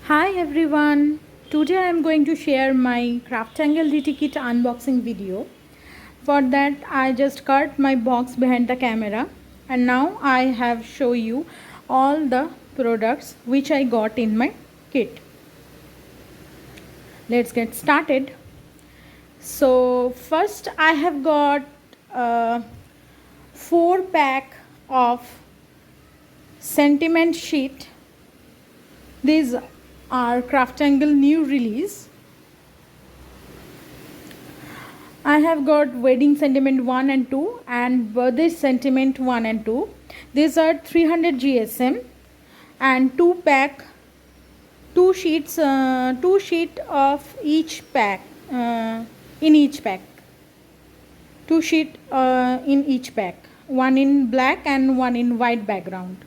Hi everyone, today I am going to share my Craftangle DT kit unboxing video. For that I just cut my box behind the camera and now I have show you all the products which I got in my kit. Let's get started. So first I have got a 4-pack of sentiment sheet. These are Craftangle new release. I have got wedding sentiment 1 and 2 and birthday sentiment 1 and 2. These are 300 GSM and 2 sheet of each pack in each pack. 2 sheet in each pack. One in black and one in white background.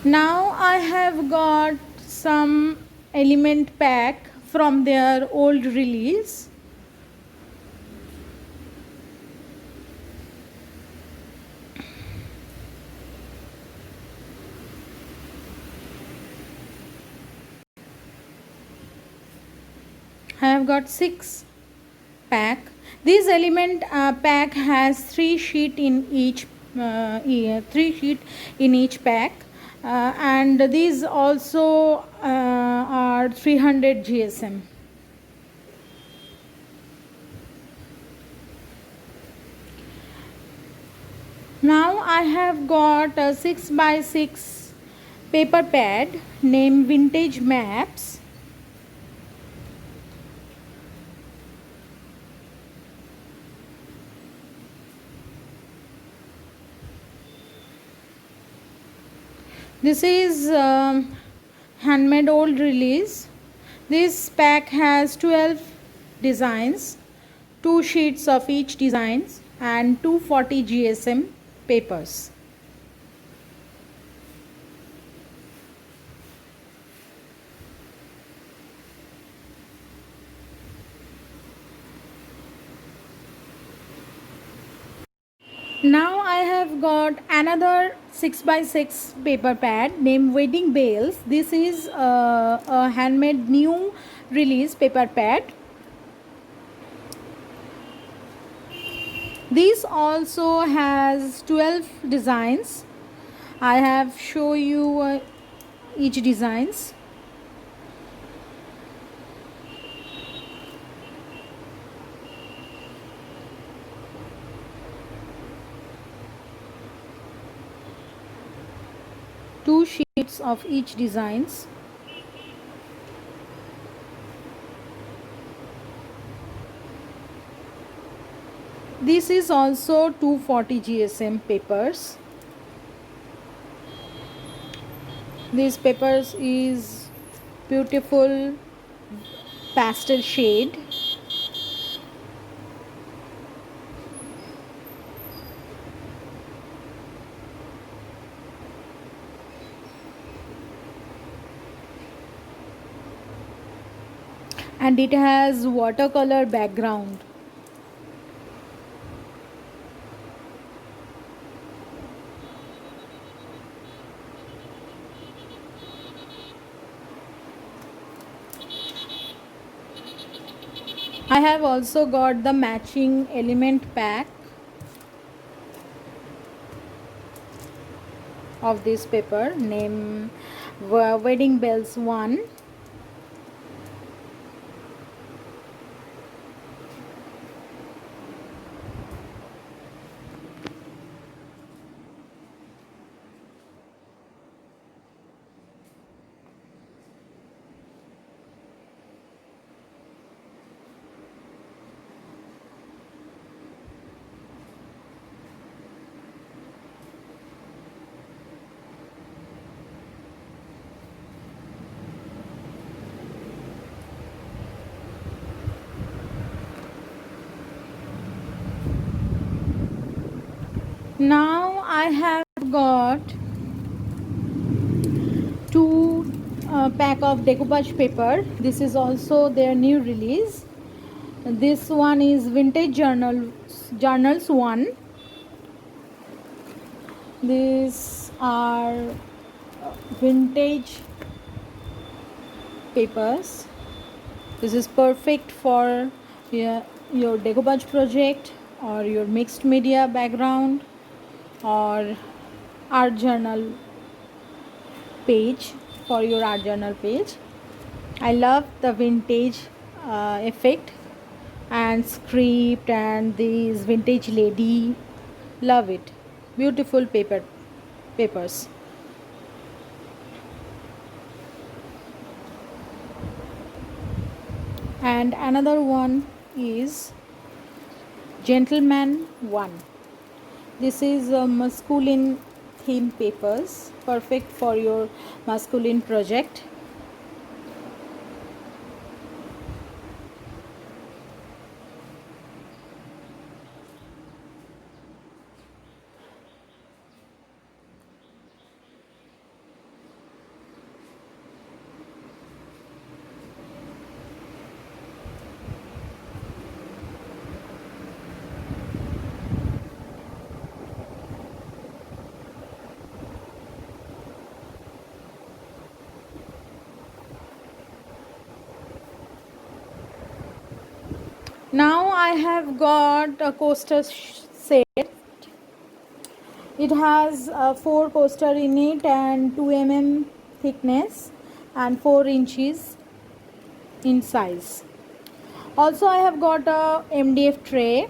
Now I have got some element pack from their old release. I have got 6 pack. This element pack has 3 sheet in each 3 sheet in each pack. And these also are 300 GSM. Now I have got a 6x6 paper pad named Vintage Maps. This is handmade old release. This pack has 12 designs, 2 sheets of each designs and 240 GSM papers. Now I have got another 6x6 paper pad named Wedding Bales. This is a handmade new release paper pad. This also has 12 designs. I have show you each designs. Two sheets of each designs. This is also 240 GSM papers. This papers is beautiful pastel shade. And it has watercolor background. I have also got the matching element pack of this paper named Wedding Bells 1. Now I have got 2 pack of decoupage paper. This is also their new release. This one is Vintage Journals 1. These are vintage papers. This is perfect for your decoupage project or your mixed media background or art journal page, for your art journal page. I love the vintage effect and script and these vintage lady. Love it. Beautiful papers. And another one is Gentleman One. This is masculine theme papers, perfect for your masculine project. Now I have got a coaster set. It has 4 coaster in it and 2 mm thickness and 4 inches in size. Also I have got a MDF tray.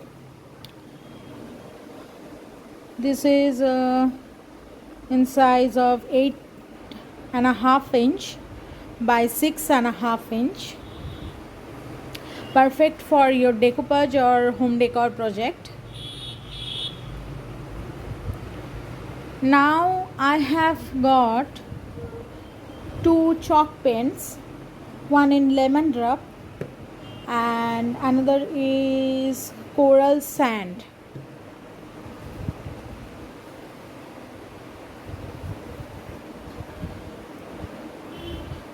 This is in size of 8.5 inch by 6.5 inch. Perfect for your decoupage or home decor project. Now I have got 2 chalk pens, one in lemon drop and another is coral sand.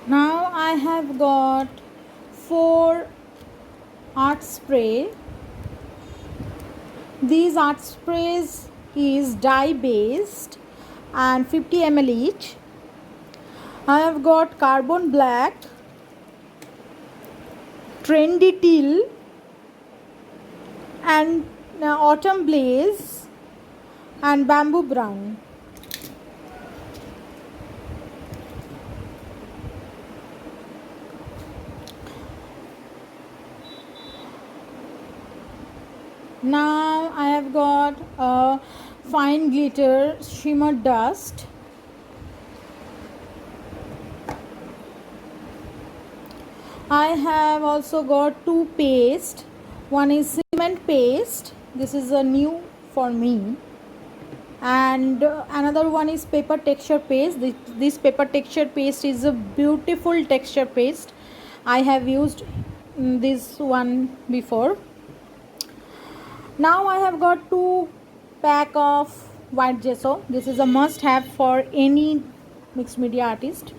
Now I have got 4 art spray. These art sprays is dye based and 50 ml each. I have got carbon black, trendy teal and autumn blaze and bamboo brown. Now I have got a fine glitter shimmer dust. I have also got 2 paste. One is cement paste. This is a new for me. And another one is paper texture paste. This paper texture paste is a beautiful texture paste. I have used this one before. Now I have got 2 pack of white gesso. This is a must have for any mixed media artist.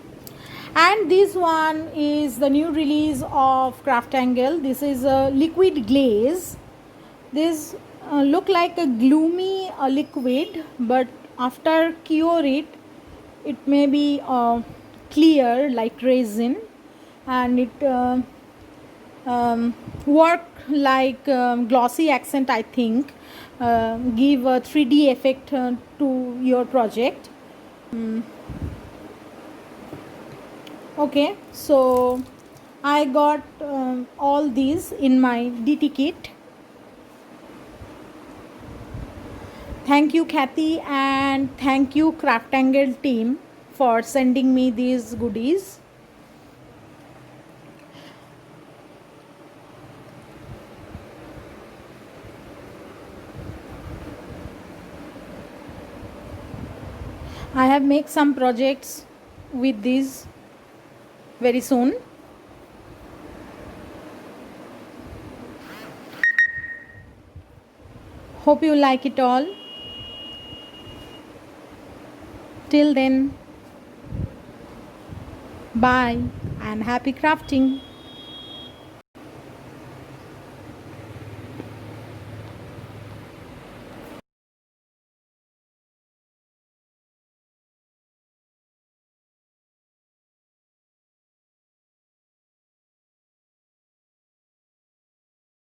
And this one is the new release of Craftangle. This is a liquid glaze. This look like a gloomy liquid, but after cure it may be clear like resin, and it work like glossy accent, I think. Give a 3D effect to your project. Okay, so I got all these in my DT kit. Thank you Kathy and thank you Craftangle team for sending me these goodies. I have made some projects with these very soon. Hope you like it all. Till then, bye and happy crafting.